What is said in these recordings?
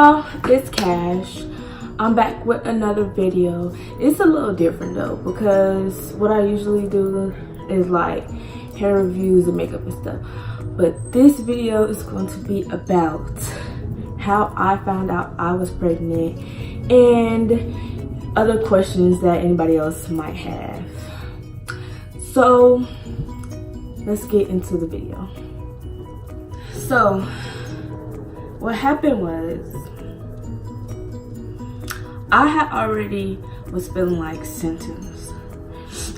y'all, it's Cash. I'm back with another video. It's a little different though, because what I usually do is like hair reviews and makeup and stuff, but this video is going to be about how I found out I was pregnant and other questions that anybody else might have. So let's get into the video. So what happened was, I had already was feeling like symptoms,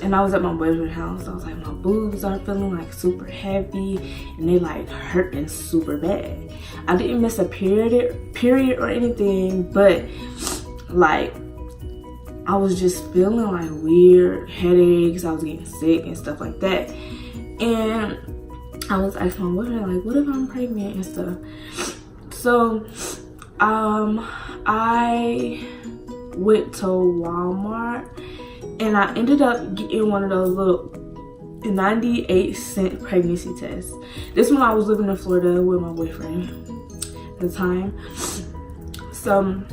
and I was at my boyfriend's house. I was like, my boobs are feeling like super heavy and they like hurting super bad. I didn't miss a period or anything, but like I was just feeling like weird headaches. I was getting sick and stuff like that, and I was asking my boyfriend, like, what if I'm pregnant and stuff? So I went to Walmart and I ended up getting one of those little 98-cent pregnancy tests. This one I was living in Florida with my boyfriend at the time. So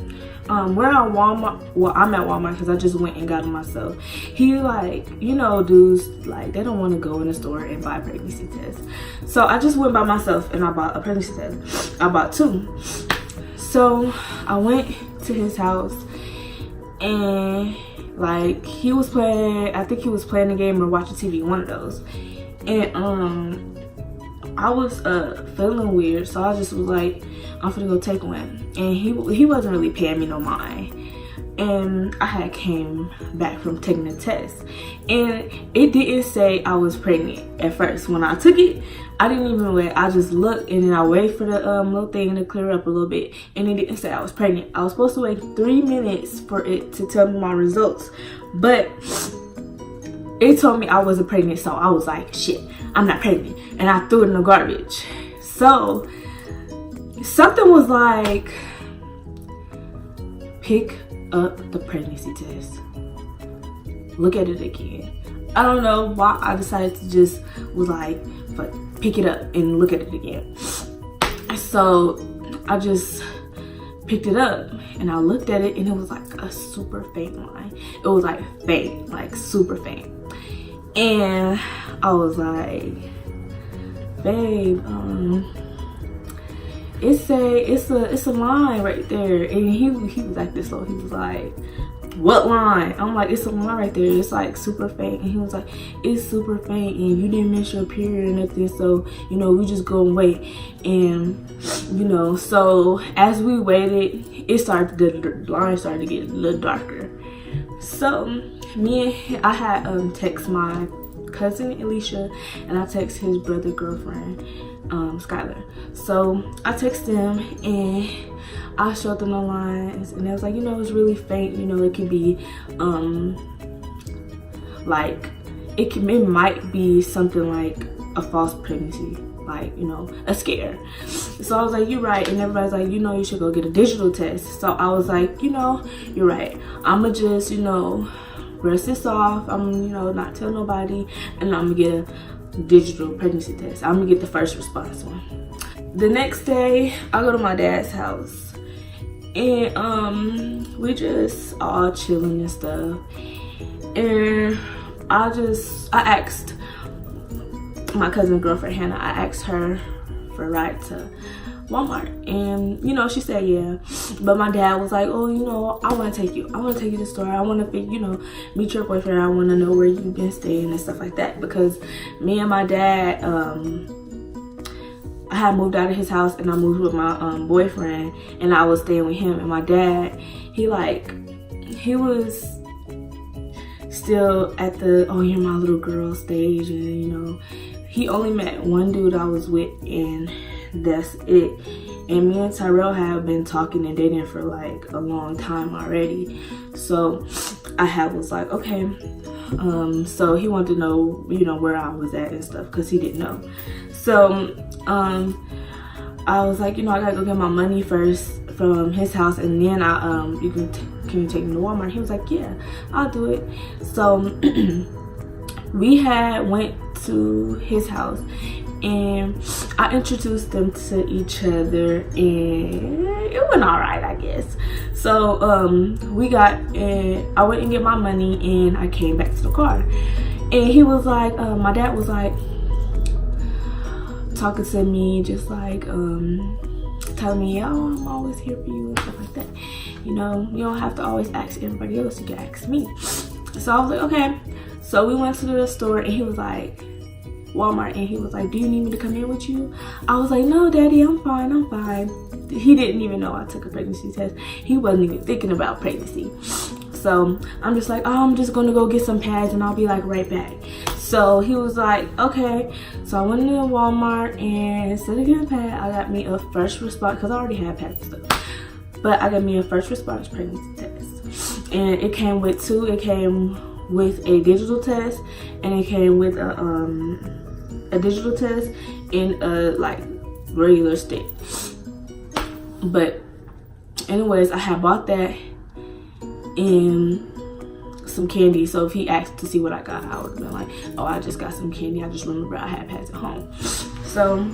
we're at Walmart. Well, I'm at Walmart because I just went and got it myself. He like, you know, dudes like they don't want to go in the store and buy pregnancy tests. So I just went by myself and I bought a pregnancy test. I bought two. So I went to his house and like he was playing, I think he was playing the game or watching TV, one of those. And I was feeling weird, so I just was like, I'm finna go take one. And he wasn't really paying me no mind. And I had came back from taking the test, and it didn't say I was pregnant at first. When I took it, I didn't even wait. I just looked and then I waited for the little thing to clear up a little bit, and it didn't say I was pregnant. I was supposed to wait 3 minutes for it to tell me my results, but it told me I wasn't pregnant. So I was like, shit, I'm not pregnant, and I threw it in the garbage. So something was like, pick up the pregnancy test, look at it again. I don't know why I decided to just was like, but pick it up and look at it again. So I just picked it up and I looked at it, and it was like a super faint line. It was like faint, like super faint. And I was like, babe, it's a line right there. And he was like this, so he was like, what line? I'm like, it's a line right there, it's like super faint. And he was like, it's super faint and you didn't miss your period or nothing, so you know, we just go and wait. And you know, so as we waited, the line started to get a little darker. So I had text my cousin Alicia, and I text his brother girlfriend Skylar. So I texted them and I showed them the lines, and they was like, you know, it's really faint, you know, it could be like it might be something like a false pregnancy, like, you know, a scare. So I was like, you're right. And everybody's like, you know, you should go get a digital test. So I was like, you know, you're right, I'ma just, you know, rest this off. I'm, you know, not tell nobody, and I'm gonna get a digital pregnancy test. I'm gonna get the first response one. The next day I go to my dad's house, and we just all chilling and stuff, and I asked my cousin's girlfriend Hannah, I asked her for a ride to Walmart, and you know, she said yeah. But my dad was like, oh, you know, I want to take you to the store. I want to, you know, meet your boyfriend. I want to know where you've been staying and stuff like that, because me and my dad, I had moved out of his house and I moved with my boyfriend, and I was staying with him. And my dad, he was still at the, oh, you're my little girl stage, and you know, he only met one dude I was with, and that's it. And me and Tyrell have been talking and dating for like a long time already. So I was like, okay. So he wanted to know, you know, where I was at and stuff, because he didn't know. So I was like, you know, I gotta go get my money first from his house, and then can you take me to Walmart? He was like, yeah, I'll do it. So we had went to his house, and I introduced them to each other, and it went all right, I guess. So I went and get my money, and I came back to the car, and he was like, my dad was like talking to me, just like telling me, oh, I'm always here for you and stuff like that. You know, you don't have to always ask everybody else, you can ask me. So I was like, okay. So we went to the store, and he was like, Walmart, and he was like, do you need me to come in with you? I was like, no, Daddy, I'm fine, I'm fine. He didn't even know I took a pregnancy test. He wasn't even thinking about pregnancy. So I'm just like, oh, I'm just gonna go get some pads, and I'll be like right back. So he was like, okay. So I went into Walmart, and instead of getting a pad, I got me a first response, because I already had pads and stuff. But I got me a first response pregnancy test. And it came with two. It came with a digital test, and it came with a digital test in a like regular stick. But anyways, I had bought that and some candy. So if he asked to see what I got, I would have been like, oh, I just got some candy. I just remember I had pads at home. So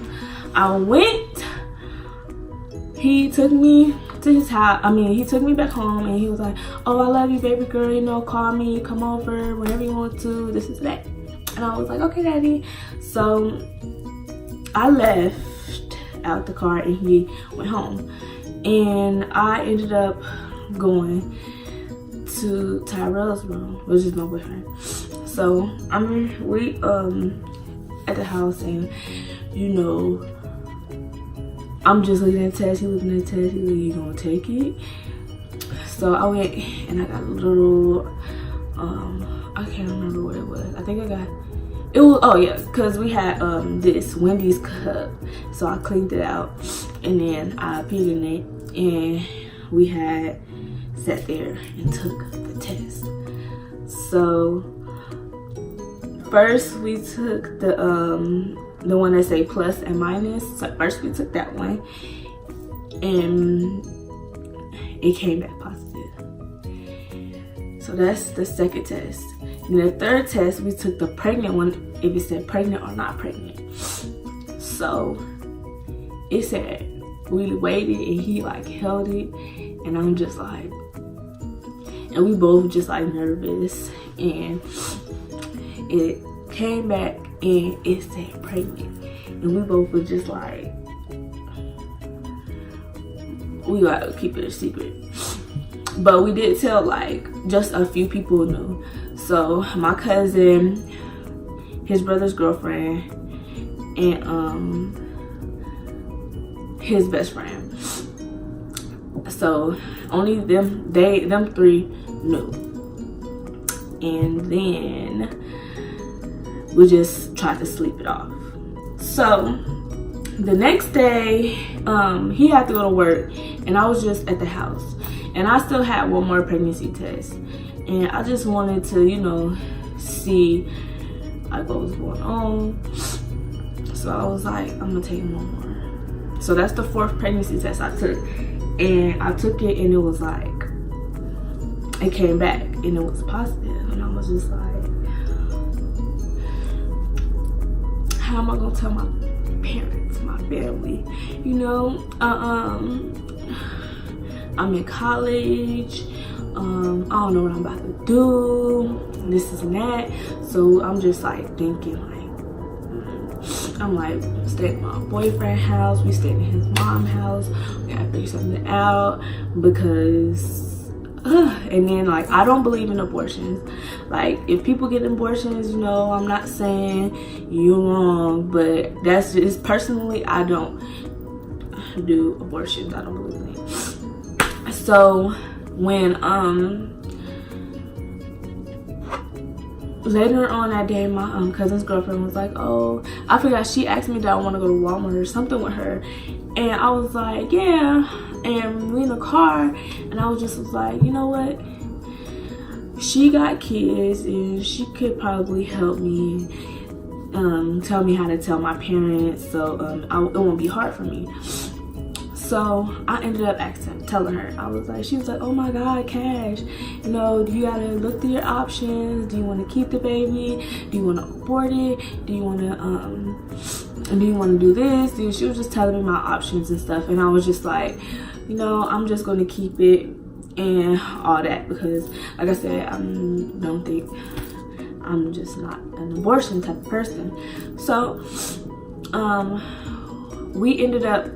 I went. He took me to his house. I mean, he took me back home, and he was like, oh, I love you, baby girl, you know, call me, come over whenever you want to, this is that. And I was like, okay, Daddy. So I left out the car, and he went home, and I ended up going to Tyrell's room, which is my boyfriend. So we at the house, and you know, I'm just looking at the test. He looking at the test. He like, you gonna take it? So I went, and I got a little, I can't remember what it was. I think I got, it was, oh yeah, because we had this Wendy's cup. So I cleaned it out, and then I peed in it, and we had sat there and took the test. So first we took the one that say plus and minus. So first we took that one, and it came back positive. So that's the second test. And the third test, we took the pregnant one, if it said pregnant or not pregnant. So it said, we waited, and he like held it, and I'm just like, and we both just like nervous, and it came back, and it said pregnant, and we both were just like, we gotta keep it a secret. But we did tell, like, just a few people knew. So my cousin, his brother's girlfriend, and his best friend. So only them three knew. And then we just tried to sleep it off. So the next day, he had to go to work, and I was just at the house, and I still had one more pregnancy test, and I just wanted to, you know, see like what was going on. So I was like, I'm gonna take one more. So that's the fourth pregnancy test I took, and I took it, and it was like, it came back, and it was positive, and I was just like, how am I gonna tell my parents, my family? You know, I'm in college. I don't know what I'm about to do. This is and that. So I'm just like thinking, like, I'm like, staying at my boyfriend's house. We staying in his mom's house. We gotta figure something out, because and then, like, I don't believe in abortions. Like, if people get abortions, you know, I'm not saying you're wrong, but that's just, personally, I don't do abortions. I don't believe in it. So when later on that day, my cousin's girlfriend was like, oh, I forgot, she asked me that I want to go to Walmart or something with her, and I was like, yeah. And we in the car, and I was like, you know what, she got kids, and she could probably help me, tell me how to tell my parents, so it won't be hard for me. So I ended up telling her, I was like, she was like, oh my God, Cash, you know, you gotta look through your options. Do you want to keep the baby? Do you want to abort it? Do you want to do this? She was just telling me my options and stuff, and I was just like, you know, I'm just gonna keep it and all that, because like I said, I don't think, I'm just not an abortion type of person. So we ended up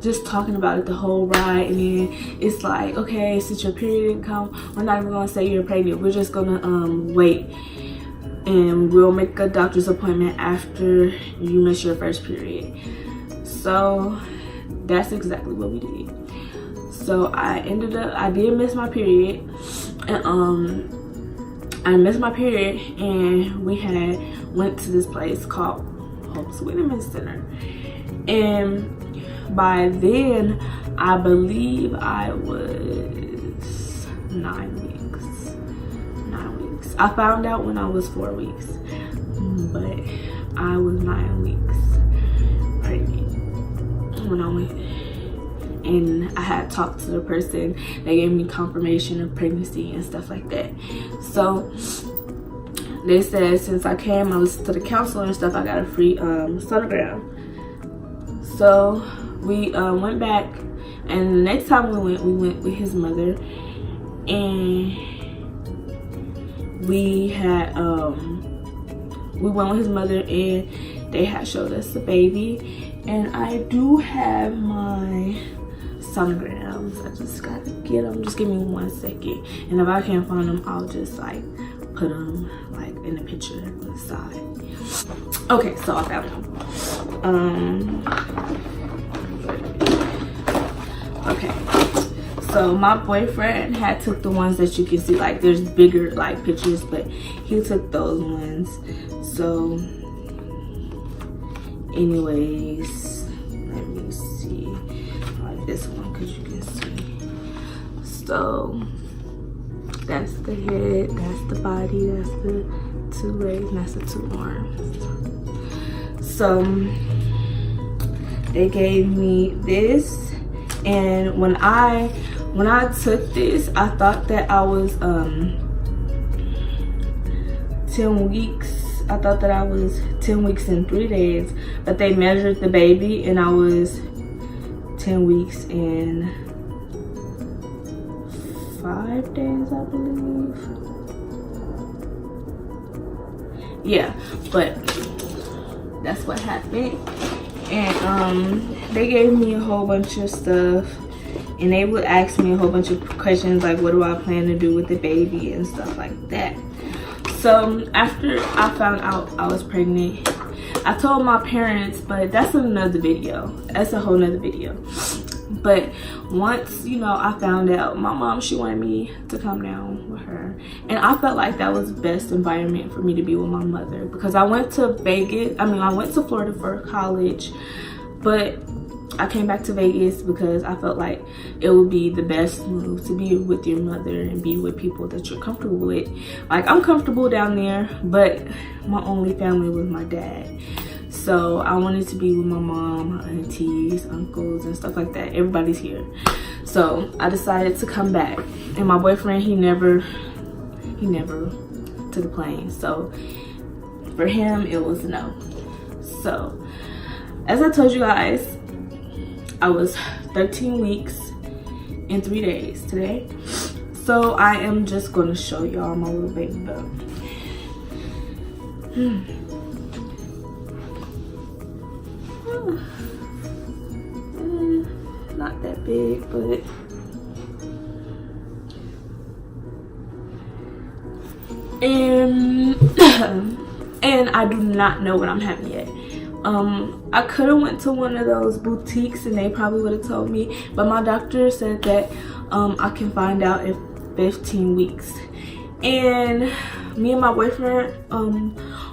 just talking about it the whole ride, and then it's like, okay, since your period didn't come, we're not even gonna say you're pregnant, we're just gonna wait, and we'll make a doctor's appointment after you miss your first period. So that's exactly what we did. So I did miss my period, and I missed my period, and we went to this place called Hope Sweeteman Center, and by then I believe I was 9 weeks. I found out when I was 4 weeks, but I was 9 weeks pregnant when I went. And I had talked to the person. They gave me confirmation of pregnancy and stuff like that. So they said since I came, I listened to the counselor and stuff, I got a free sonogram. So we went back, and the next time we went with his mother, and we went with his mother, and they had showed us the baby. And I do have my sonograms. I just gotta get them. Just give me 1 second, and if I can't find them, I'll just like put them like in the picture on the side. Okay, so I found them. Okay, so my boyfriend had took the ones that you can see, like there's bigger like pictures, but he took those ones. So anyways, let me see, like this one, because you can see. So that's the head, that's the body, that's the 2 legs, and that's the 2 arms. So they gave me this, and when I took this, I thought that I was 10 weeks. I thought that I was 10 weeks and 3 days, but they measured the baby, and I was 10 weeks and 5 days, I believe. Yeah, but that's what happened. And they gave me a whole bunch of stuff, and they would ask me a whole bunch of questions like, what do I plan to do with the baby and stuff like that. So after I found out I was pregnant, I told my parents, but that's another video. That's a whole nother video. But once, you know, I found out, my mom, she wanted me to come down with her. And I felt like that was the best environment for me to be with my mother, because I went to I went to Florida for college, but I came back to Vegas because I felt like it would be the best move to be with your mother and be with people that you're comfortable with. Like, I'm comfortable down there, but my only family was my dad. So I wanted to be with my mom, my aunties, uncles, and stuff like that. Everybody's here. So I decided to come back. And my boyfriend, he never took a plane. So for him, it was no. So as I told you guys, I was 13 weeks and 3 days today. So I am just gonna show y'all my little baby bump. Not that big, but and I do not know what I'm having yet. I could have went to one of those boutiques and they probably would have told me, but my doctor said that I can find out in 15 weeks. And me and my boyfriend,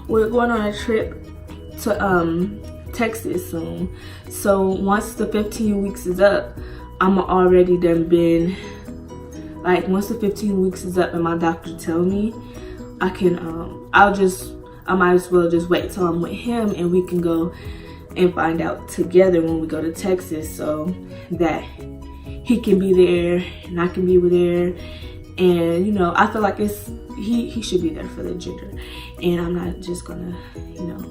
we're going on a trip to Texas soon. So once the 15 weeks is up, I'm already done been, like, once the 15 weeks is up and my doctor tell me, I can I might as well just wait till I'm with him and we can go and find out together when we go to Texas, so that he can be there and I can be there. And you know, I feel like he should be there for the gender, and I'm not just gonna, you know.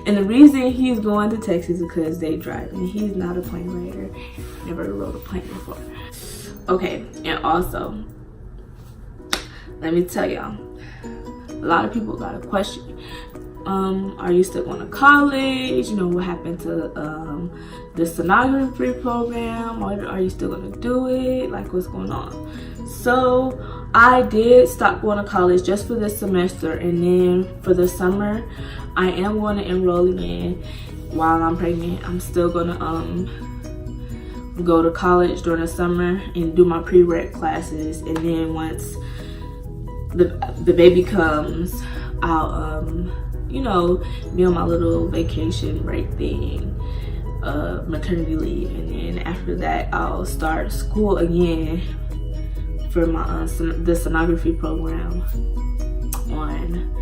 And the reason he's going to Texas is because they drive, and he's not a plane rider. Never rode a plane before. Okay, and also, let me tell y'all, a lot of people got a question. Are you still going to college? You know, what happened to the sonography program? Or are you still going to do it? Like, what's going on? So I did stop going to college just for this semester, and then for the summer I am going to enroll again. While I'm pregnant, I'm still going to go to college during the summer and do my prereq classes, and then once the baby comes, I'll you know, be on my little vacation break thing, maternity leave, and then after that I'll start school again for my the sonography program on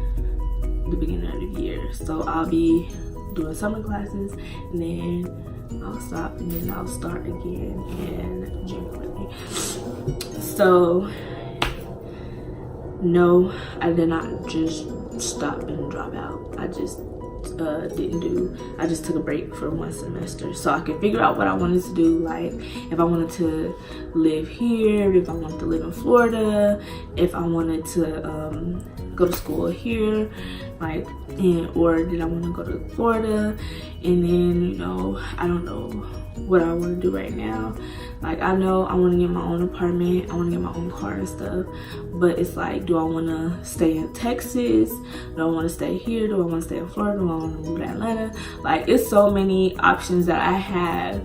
the beginning of the year. So I'll be doing summer classes, and then I'll stop, and then I'll start again in January. So no, I did not just stop and drop out. I just I just took a break for one semester so I could figure out what I wanted to do, like if I wanted to live here, if I wanted to live in Florida, if I wanted to go to school here, like, or did I want to go to Florida. And then, you know, I don't know what I want to do right now. Like, I know I want to get my own apartment, I want to get my own car and stuff, but it's like, do I want to stay in Texas? Do I want to stay here? Do I want to stay in Florida? Do I want to move to Atlanta? Like, it's so many options that I have,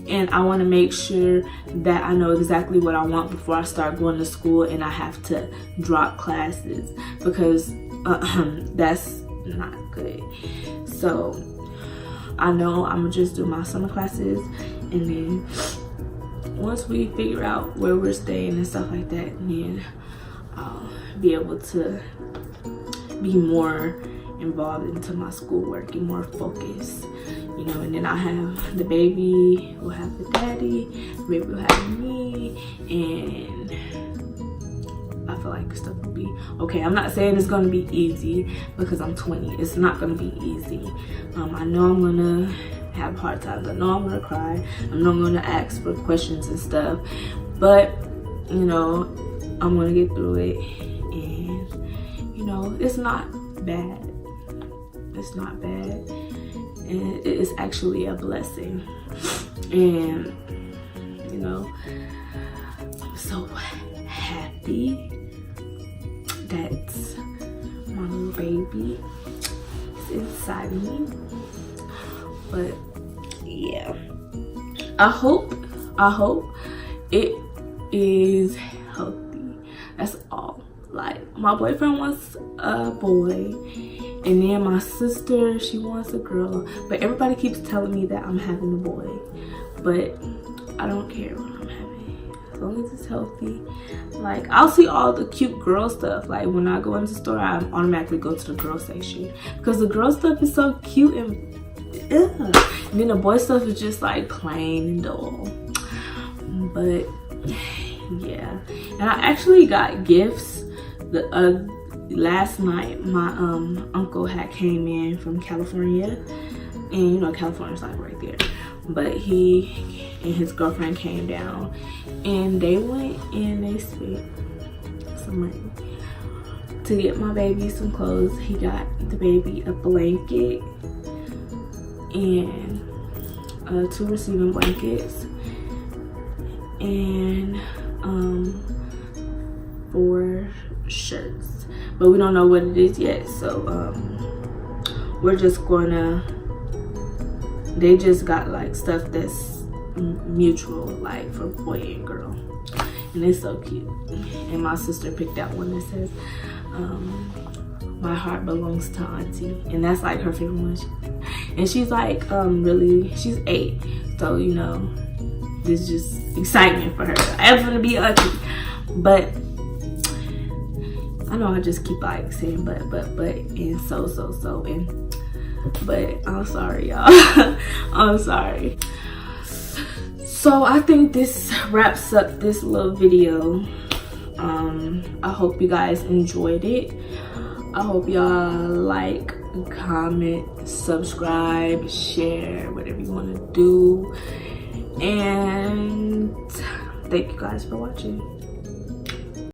and I want to make sure that I know exactly what I want before I start going to school and I have to drop classes, because that's not good. So I know I'm gonna just do my summer classes, and then once we figure out where we're staying and stuff like that, then I'll be able to be more involved into my schoolwork and more focused, you know. And then I have the baby, we'll have the daddy, the baby will have me, and I feel like stuff will be okay. I'm not saying it's gonna be easy, because I'm 20. It's not gonna be easy. I know I'm gonna have hard times. I know I'm gonna cry. I know I'm gonna ask for questions and stuff, but you know, I'm gonna get through it. And you know, it's not bad. It's not bad, and it is actually a blessing. And you know, I'm so happy that my little baby is inside me. But yeah, I hope it is healthy. That's all. Like, my boyfriend wants a boy, and then my sister, she wants a girl, but everybody keeps telling me that I'm having a boy, but I don't care what I'm having, as long as it's healthy. Like, I'll see all the cute girl stuff. Like, when I go into the store, I automatically go to the girl section, because the girl stuff is so cute and and then the boy stuff is just like plain and dull. But yeah, and I actually got gifts. Last night my uncle had came in from California, and you know, California's like right there, but he and his girlfriend came down, and they went and they spent some money to get my baby some clothes. He got the baby a blanket and 2 receiving blankets and 4 shirts, but we don't know what it is yet. So we're just gonna, they just got like stuff that's mutual, like for boy and girl, and it's so cute. And my sister picked out one that says my heart belongs to auntie, and that's like her favorite one. And she's like really, she's 8, so you know, this is just excitement for her. I'm gonna be auntie. But I know I just keep like saying but and so and but I'm sorry, y'all. I'm sorry. So I think this wraps up this little video. I hope you guys enjoyed it. I hope y'all like, comment, subscribe, share, whatever you want to do. And thank you guys for watching.